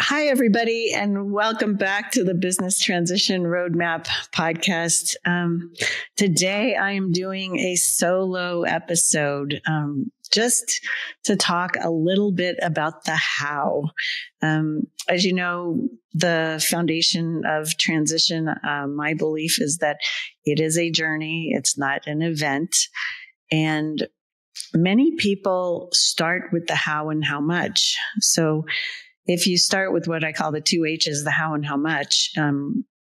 Hi, everybody, and welcome back to the Business Transition Roadmap podcast. Today, I am doing a solo episode just to talk a little bit about the how. As you know, the foundation of transition, my belief is that it is a journey. It's not an event. And many people start with the how and how much. So if you start with what I call the two H's, the how and how much,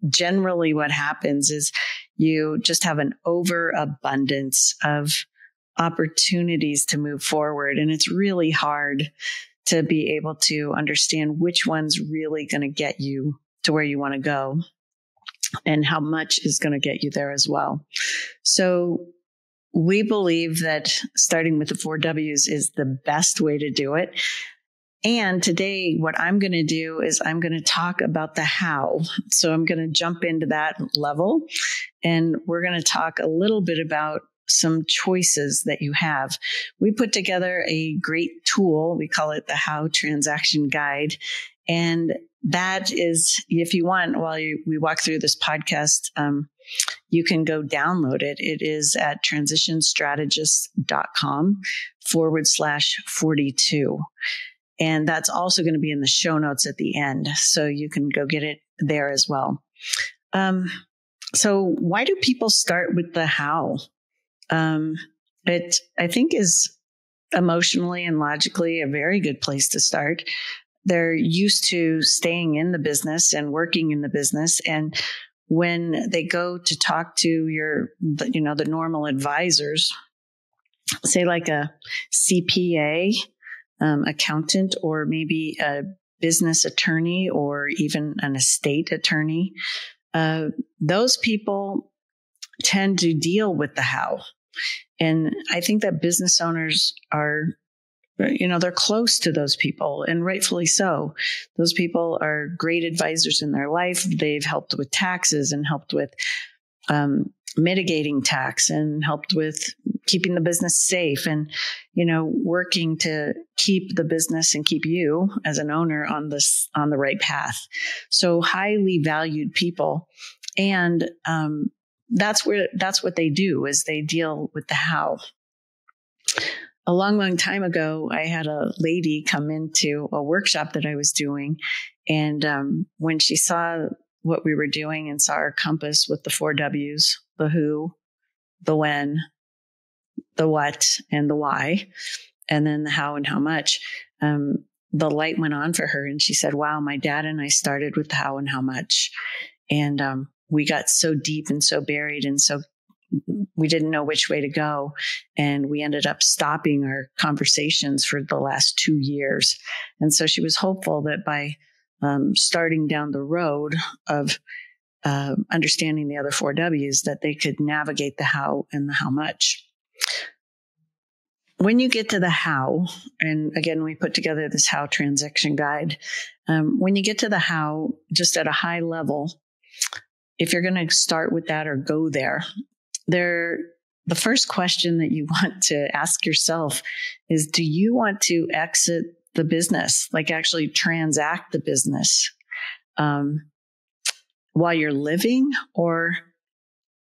generally what happens is you just have an overabundance of opportunities to move forward. And it's really hard to be able to understand which one's really going to get you to where you want to go and how much is going to get you there as well. So we believe that starting with the 4 W's is the best way to do it. And today, what I'm going to do is I'm going to talk about the how. So I'm going to jump into that level, and we're going to talk a little bit about some choices that you have. We put together a great tool. We call it the How Transaction Guide. And that is, if you want, while we walk through this podcast, you can go download it. It is at transitionstrategist.com/42. And that's also going to be in the show notes at the end. So you can go get it there as well. So why do people start with the how? It, I think, is emotionally and logically a very good place to start. They're used to staying in the business and working in the business. And when they go to talk to the normal advisors, say like a CPA, accountant, or maybe a business attorney, or even an estate attorney, those people tend to deal with the how. And I think that business owners are, they're close to those people, and rightfully so. Those people are great advisors in their life. They've helped with taxes and helped with mitigating tax and helped with keeping the business safe and, working to keep the business and keep you as an owner on the right path. So highly valued people. And that's what they do, is they deal with the how. A long time ago, I had a lady come into a workshop that I was doing. And when she saw what we were doing and saw our compass with the 4 W's, the who, the when, the what, and the why, and then the how and how much, the light went on for her. And she said, wow, my dad and I started with the how and how much. And we got so deep and so buried, and so we didn't know which way to go. And we ended up stopping our conversations for the last 2 years. And so she was hopeful that by starting down the road of understanding the other 4 W's, that they could navigate the how and the how much. When you get to the how, and again, we put together this how transaction guide. When you get to the how, just at a high level, if you're going to start with that or go there, the first question that you want to ask yourself is, do you want to exit the business, like actually transact the business while you're living, or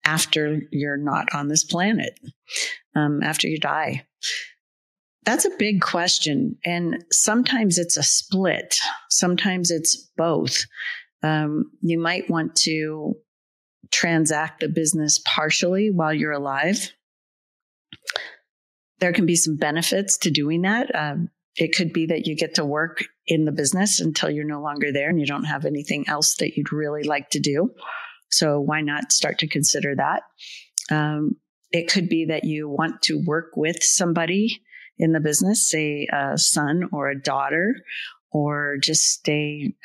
after you're not on this planet, after you die? That's a big question. And sometimes it's a split. Sometimes it's both. You might want to transact the business partially while you're alive. There can be some benefits to doing that. It could be that you get to work in the business until you're no longer there and you don't have anything else that you'd really like to do. So why not start to consider that? It could be that you want to work with somebody in the business, say a son or a daughter, or just stay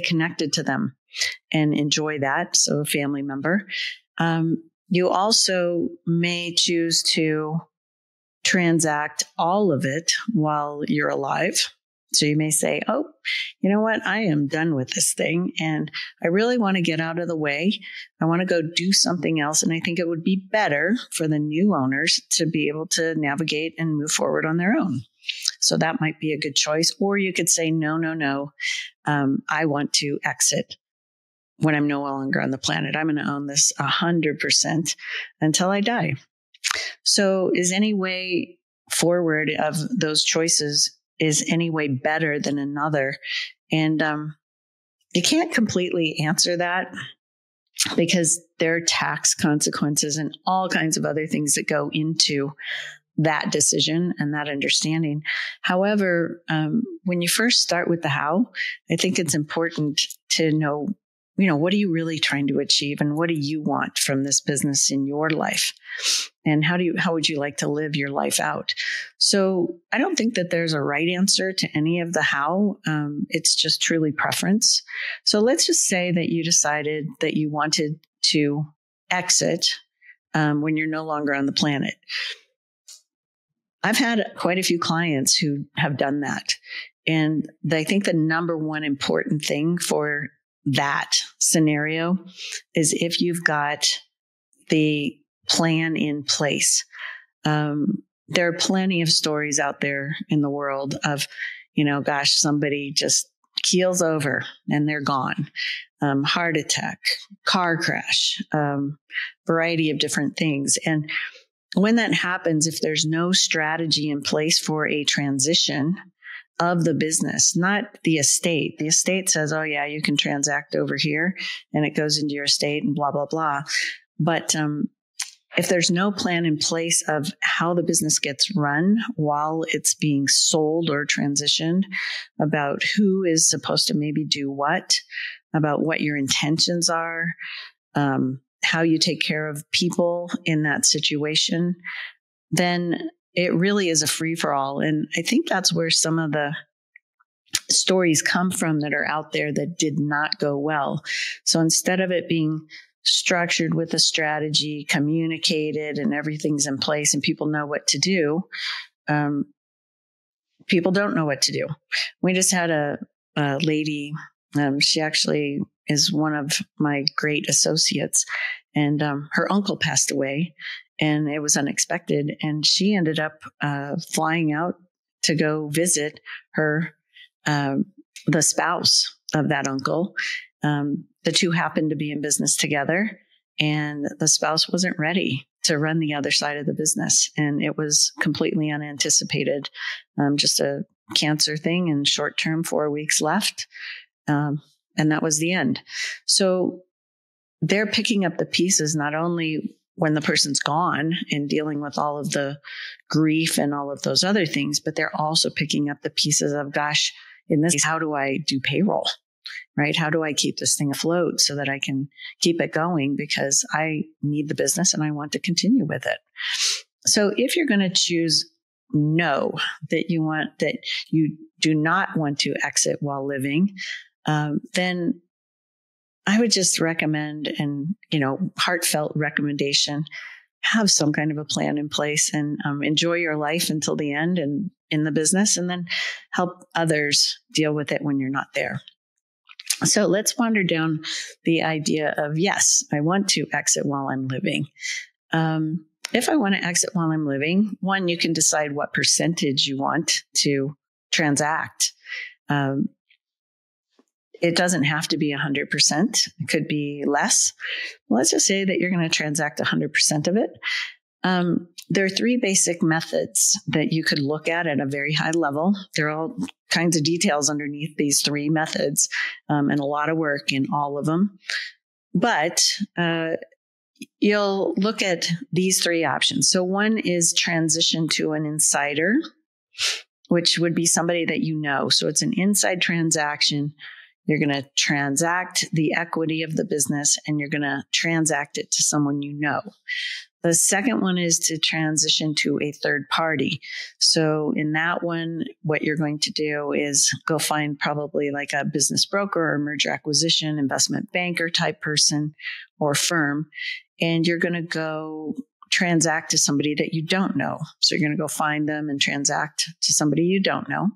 connected to them and enjoy that. So a family member. You also may choose to transact all of it while you're alive. So you may say, oh, you know what? I am done with this thing and I really want to get out of the way. I want to go do something else. And I think it would be better for the new owners to be able to navigate and move forward on their own. So that might be a good choice. Or you could say, no. I want to exit when I'm no longer on the planet. I'm going to own this 100% until I die. So is any way forward of those choices is any way better than another? And you can't completely answer that because there are tax consequences and all kinds of other things that go into that decision and that understanding. However, when you first start with the how, I think it's important to know, what are you really trying to achieve and what do you want from this business in your life? And how would you like to live your life out? So I don't think that there's a right answer to any of the how. It's just truly preference. So let's just say that you decided that you wanted to exit when you're no longer on the planet. I've had quite a few clients who have done that. And I think the number one important thing for that scenario is if you've got the plan in place. There are plenty of stories out there in the world of, somebody just keels over and they're gone. Heart attack, car crash, variety of different things. And when that happens, if there's no strategy in place for a transition of the business, not the estate. The estate says, oh yeah, you can transact over here and it goes into your estate and blah, blah, blah. But if there's no plan in place of how the business gets run while it's being sold or transitioned, about who is supposed to maybe do what, about what your intentions are, how you take care of people in that situation, then it really is a free-for-all. And I think that's where some of the stories come from that are out there that did not go well. So instead of it being structured with a strategy, communicated, and everything's in place and people know what to do, people don't know what to do. We just had a lady, she actually is one of my great associates, and her uncle passed away and it was unexpected. And she ended up flying out to go visit her, the spouse of that uncle. The two happened to be in business together, and the spouse wasn't ready to run the other side of the business. And it was completely unanticipated, just a cancer thing and short term, 4 weeks left. And that was the end. So they're picking up the pieces, not only when the person's gone and dealing with all of the grief and all of those other things, but they're also picking up the pieces of, gosh, in this case, how do I do payroll, right? How do I keep this thing afloat so that I can keep it going because I need the business and I want to continue with it. So if you're going to choose no, that you do not want to exit while living, then I would just recommend, and heartfelt recommendation, have some kind of a plan in place and enjoy your life until the end and in the business, and then help others deal with it when you're not there. So let's wander down the idea of, yes, I want to exit while I'm living. If I want to exit while I'm living, one, you can decide what percentage you want to transact. It doesn't have to be 100%. It could be less. Let's just say that you're going to transact 100% of it. There are three basic methods that you could look at a very high level. There are all kinds of details underneath these three methods, and a lot of work in all of them. But you'll look at these three options. So one is transition to an insider, which would be somebody that you know. So it's an inside transaction. You're going to transact the equity of the business and you're going to transact it to someone you know. The second one is to transition to a third party. So in that one, what you're going to do is go find probably like a business broker or merger acquisition, investment banker type person or firm. And you're going to go transact to somebody that you don't know. So you're going to go find them and transact to somebody you don't know.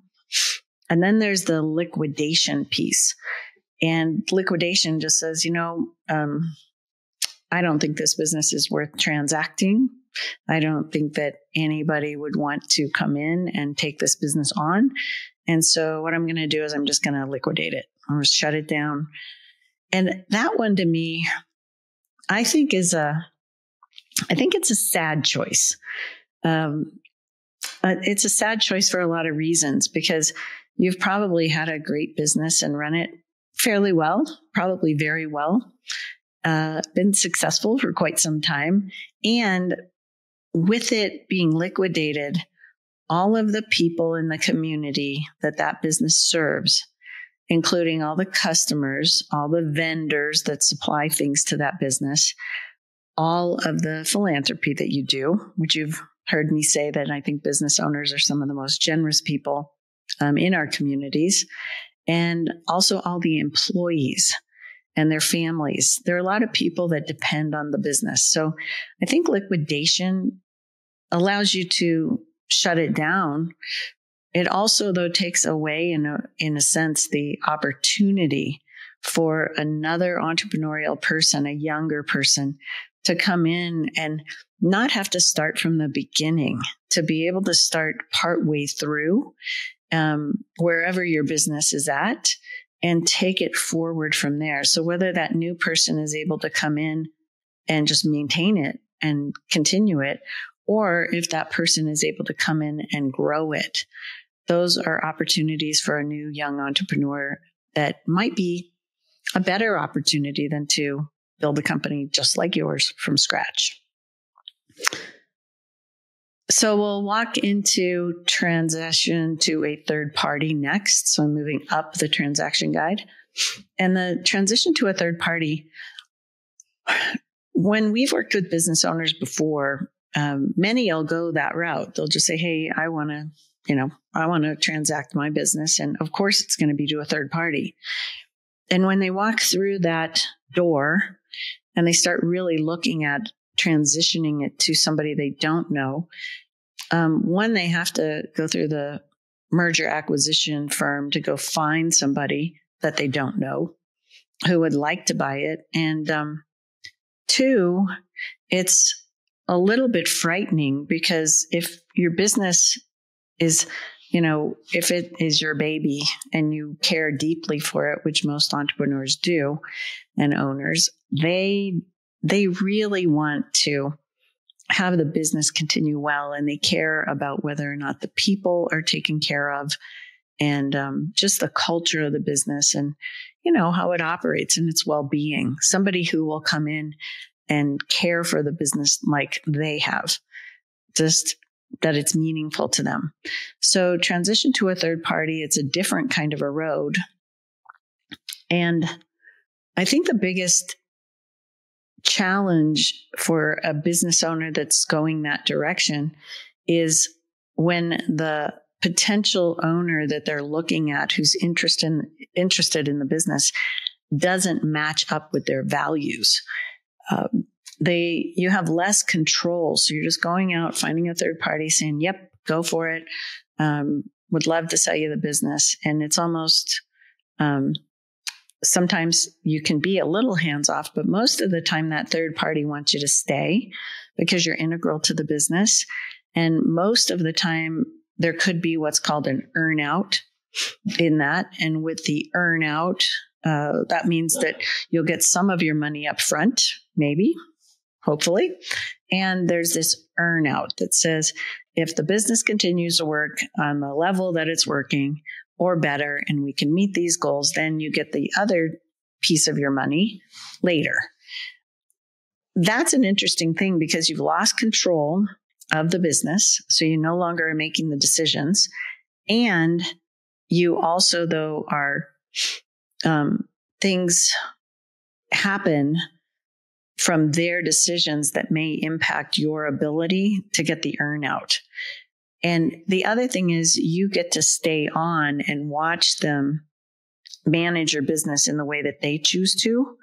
And then there's the liquidation piece. And liquidation just says, I don't think this business is worth transacting. I don't think that anybody would want to come in and take this business on. And so what I'm going to do is I'm just going to liquidate it. I'm going to shut it down. And that one to me, I think it's a sad choice. It's a sad choice for a lot of reasons, because you've probably had a great business and run it fairly well, probably very well, been successful for quite some time. And with it being liquidated, all of the people in the community that business serves, including all the customers, all the vendors that supply things to that business, all of the philanthropy that you do, which you've heard me say that I think business owners are some of the most generous people in our communities, and also all the employees and their families. There are a lot of people that depend on the business. So I think liquidation allows you to shut it down. It also, though, takes away, in a sense, the opportunity for another entrepreneurial person, a younger person, to come in and not have to start from the beginning, to be able to start partway through wherever your business is at and take it forward from there. So whether that new person is able to come in and just maintain it and continue it, or if that person is able to come in and grow it, those are opportunities for a new young entrepreneur that might be a better opportunity than to build a company just like yours from scratch. So we'll walk into transition to a third party next. So I'm moving up the transaction guide. And the transition to a third party, when we've worked with business owners before, many will go that route. They'll just say, hey, I want to transact my business. And of course, it's going to be to a third party. And when they walk through that door and they start really looking at transitioning it to somebody they don't know, one, they have to go through the merger acquisition firm to go find somebody that they don't know who would like to buy it. And two, it's a little bit frightening, because if your business is, if it is your baby and you care deeply for it, which most entrepreneurs do and owners, they really want to have the business continue well, and they care about whether or not the people are taken care of, and just the culture of the business, and how it operates and its well-being. Somebody who will come in and care for the business like they have, just that it's meaningful to them. So transition to a third party, it's a different kind of a road. And I think the biggest challenge for a business owner that's going that direction is when the potential owner that they're looking at, who's interested in the business, doesn't match up with their values. You have less control. So you're just going out, finding a third party, saying, yep, go for it. Would love to sell you the business. And it's almost, sometimes you can be a little hands-off, but most of the time that third party wants you to stay because you're integral to the business. And most of the time there could be what's called an earn-out in that. And with the earn-out, that means that you'll get some of your money up front, maybe, hopefully. And there's this earn-out that says, if the business continues to work on the level that it's working or better, and we can meet these goals, then you get the other piece of your money later. That's an interesting thing, because you've lost control of the business. So you no longer are making the decisions. And you also, though, are things happen from their decisions that may impact your ability to get the earn-out. And the other thing is you get to stay on and watch them manage your business in the way that they choose to,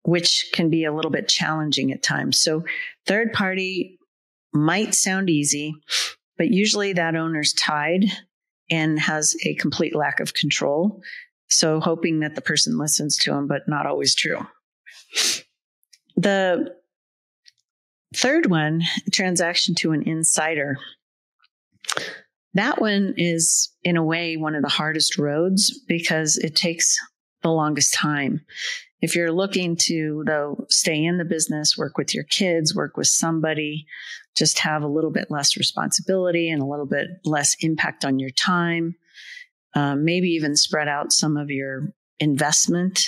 which can be a little bit challenging at times. So third party might sound easy, but usually that owner's tied and has a complete lack of control. So hoping that the person listens to them, but not always true. The third one, transaction to an insider. That one is, in a way, one of the hardest roads because it takes the longest time. If you're looking to, though, stay in the business, work with your kids, work with somebody, just have a little bit less responsibility and a little bit less impact on your time, maybe even spread out some of your investment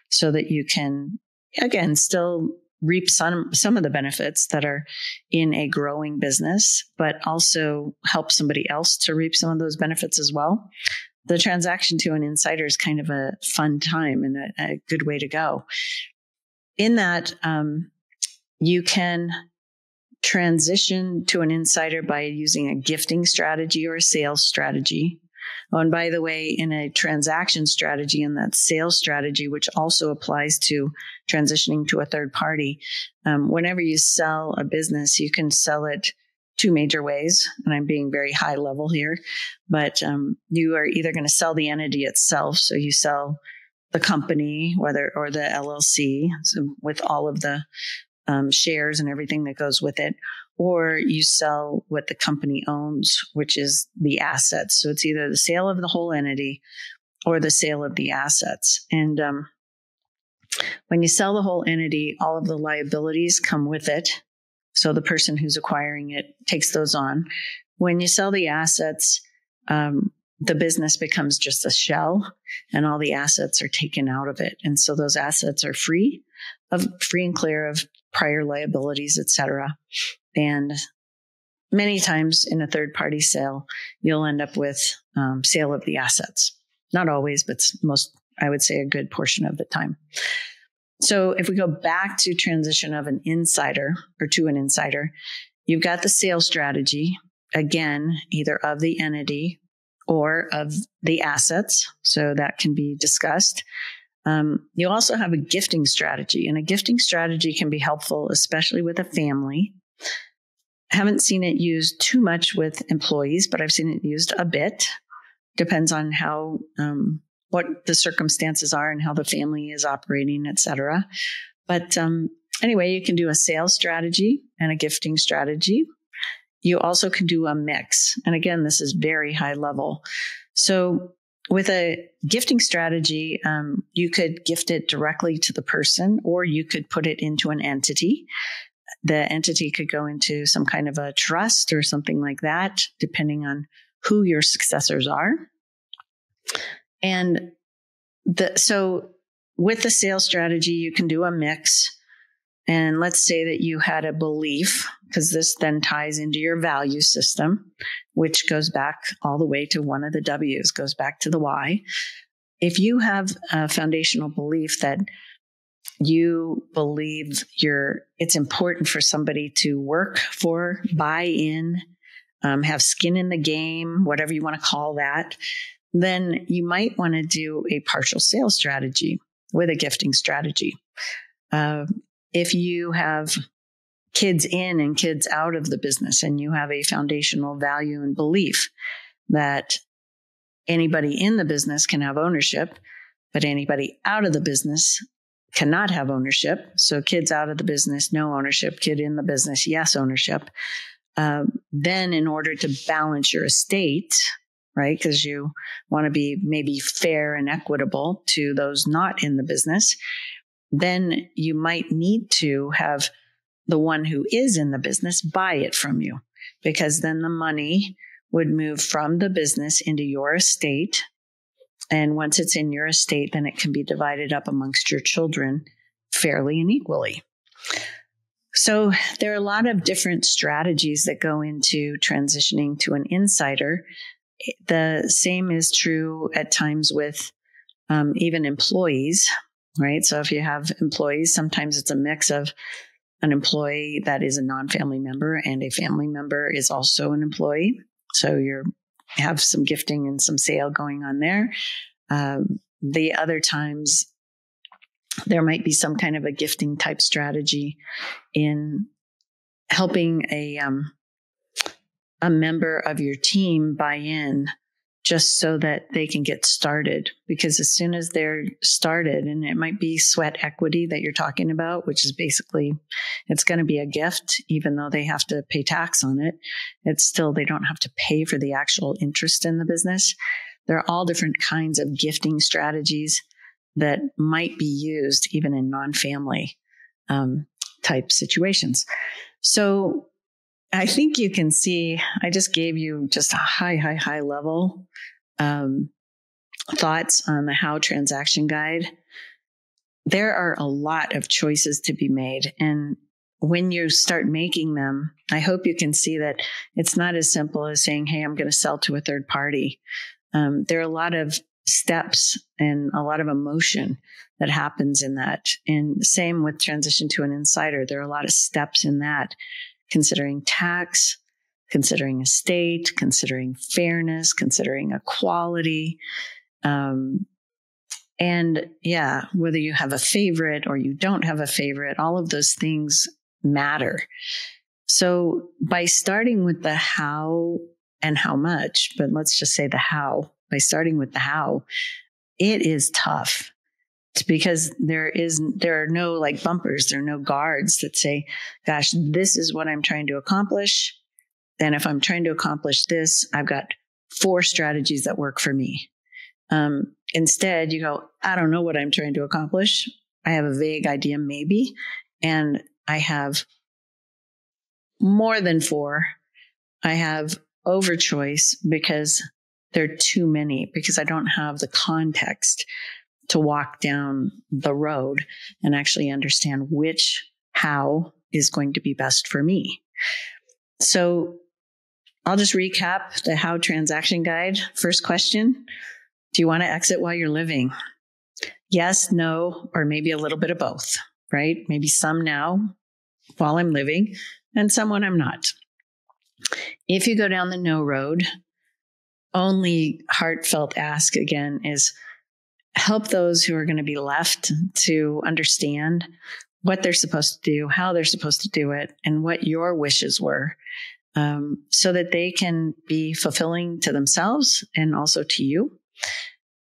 so that you can, again, still reap some of the benefits that are in a growing business, but also help somebody else to reap some of those benefits as well. The transaction to an insider is kind of a fun time and a good way to go. In that, you can transition to an insider by using a gifting strategy or a sales strategy. Oh, and by the way, in a transaction strategy and that sales strategy, which also applies to transitioning to a third party, whenever you sell a business, you can sell it two major ways. And I'm being very high level here, but you are either going to sell the entity itself. So you sell the company, or the LLC, so with all of the shares and everything that goes with it, or you sell what the company owns, which is the assets. So it's either the sale of the whole entity or the sale of the assets. And when you sell the whole entity, all of the liabilities come with it. So the person who's acquiring it takes those on. When you sell the assets, the business becomes just a shell and all the assets are taken out of it. And so those assets are free and clear of prior liabilities, et cetera. And many times in a third party sale, you'll end up with sale of the assets. Not always, but I would say a good portion of the time. So if we go back to transition of an insider or to an insider, you've got the sales strategy, again, either of the entity or of the assets. So that can be discussed. You also have a gifting strategy, and a gifting strategy can be helpful, especially with a family. I haven't seen it used too much with employees, but I've seen it used a bit. Depends on how, what the circumstances are and how the family is operating, et cetera. But anyway, you can do a sales strategy and a gifting strategy. You also can do a mix. And again, this is very high level. So with a gifting strategy, you could gift it directly to the person, or you could put it into an entity. The entity could go into some kind of a trust or something like that, depending on who your successors are. And so with the sales strategy, you can do a mix. And let's say that you had a belief, because this then ties into your value system, which goes back all the way to one of the W's, goes back to the why. If you have a foundational belief that you believe it's important for somebody to work for, buy in, have skin in the game, whatever you want to call that, then you might want to do a partial sales strategy with a gifting strategy. If you have kids in and kids out of the business, and you have a foundational value and belief that anybody in the business can have ownership, but anybody out of the business cannot have ownership. So kids out of the business, no ownership. Kid in the business, yes, ownership. Then in order to balance your estate, right, because you want to be maybe fair and equitable to those not in the business, then you might need to have the one who is in the business buy it from you, because then the money would move from the business into your estate. And once it's in your estate, then it can be divided up amongst your children fairly and equally. So there are a lot of different strategies that go into transitioning to an insider. The same is true at times with even employees, right? So if you have employees, sometimes it's a mix of an employee that is a non-family member and a family member is also an employee. So you have some gifting and some sale going on there. The other times, there might be some kind of a gifting type strategy in helping a member of your team buy in just so that they can get started. Because as soon as they're started, and it might be sweat equity that you're talking about, which is basically, it's going to be a gift, even though they have to pay tax on it. It's still, they don't have to pay for the actual interest in the business. There are all different kinds of gifting strategies that might be used even in non-family type situations. So I think you can see, I just gave you just a high level thoughts on the How Transaction Guide. There are a lot of choices to be made. And when you start making them, I hope you can see that it's not as simple as saying, hey, I'm going to sell to a third party. There are a lot of steps and a lot of emotion that happens in that. And same with transition to an insider. There are a lot of steps in that, considering tax, considering estate, considering fairness, considering equality. And yeah, whether you have a favorite or you don't have a favorite, all of those things matter. So by starting with the how and how much, but let's just say the how, by starting with the how, it is tough. It's because there are no like bumpers, there are no guards that say, gosh, this is what I'm trying to accomplish. Then if I'm trying to accomplish this, I've got 4 strategies that work for me. Instead, you go, I don't know what I'm trying to accomplish. I have a vague idea, maybe, and I have more than 4. I have overchoice because there are too many, because I don't have the context to walk down the road and actually understand which how is going to be best for me. So I'll just recap the How Transaction Guide. First question, do you want to exit while you're living? Yes, no, or maybe a little bit of both, right? Maybe some now while I'm living and some when I'm not. If you go down the no road, only heartfelt ask again is help those who are going to be left to understand what they're supposed to do, how they're supposed to do it, and what your wishes were, so that they can be fulfilling to themselves and also to you.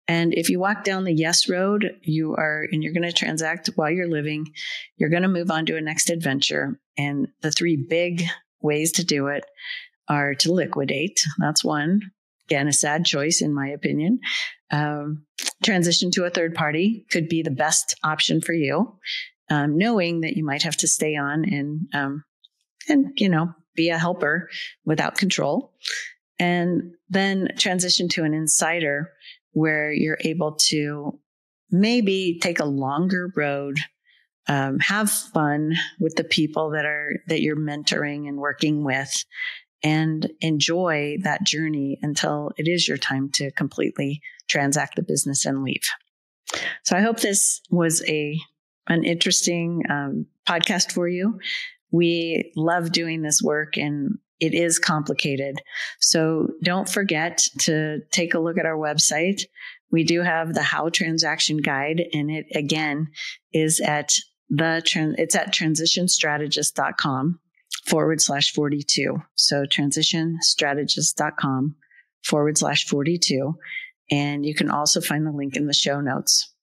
And if you walk down the yes road, you're going to transact while you're living. You're going to move on to a next adventure. And the 3 big ways to do it are to liquidate. That's one. Again, a sad choice, in my opinion. Transition to a third party could be the best option for you, knowing that you might have to stay on and be a helper without control. And then transition to an insider, where you're able to maybe take a longer road, have fun with the people that you're mentoring and working with, and enjoy that journey until it is your time to completely transact the business and leave. So I hope this was an interesting podcast for you. We love doing this work, and it is complicated. So don't forget to take a look at our website. We do have the How Transaction Guide, and it again is at transitionstrategist.com/42. So transitionstrategist.com/42. And you can also find the link in the show notes.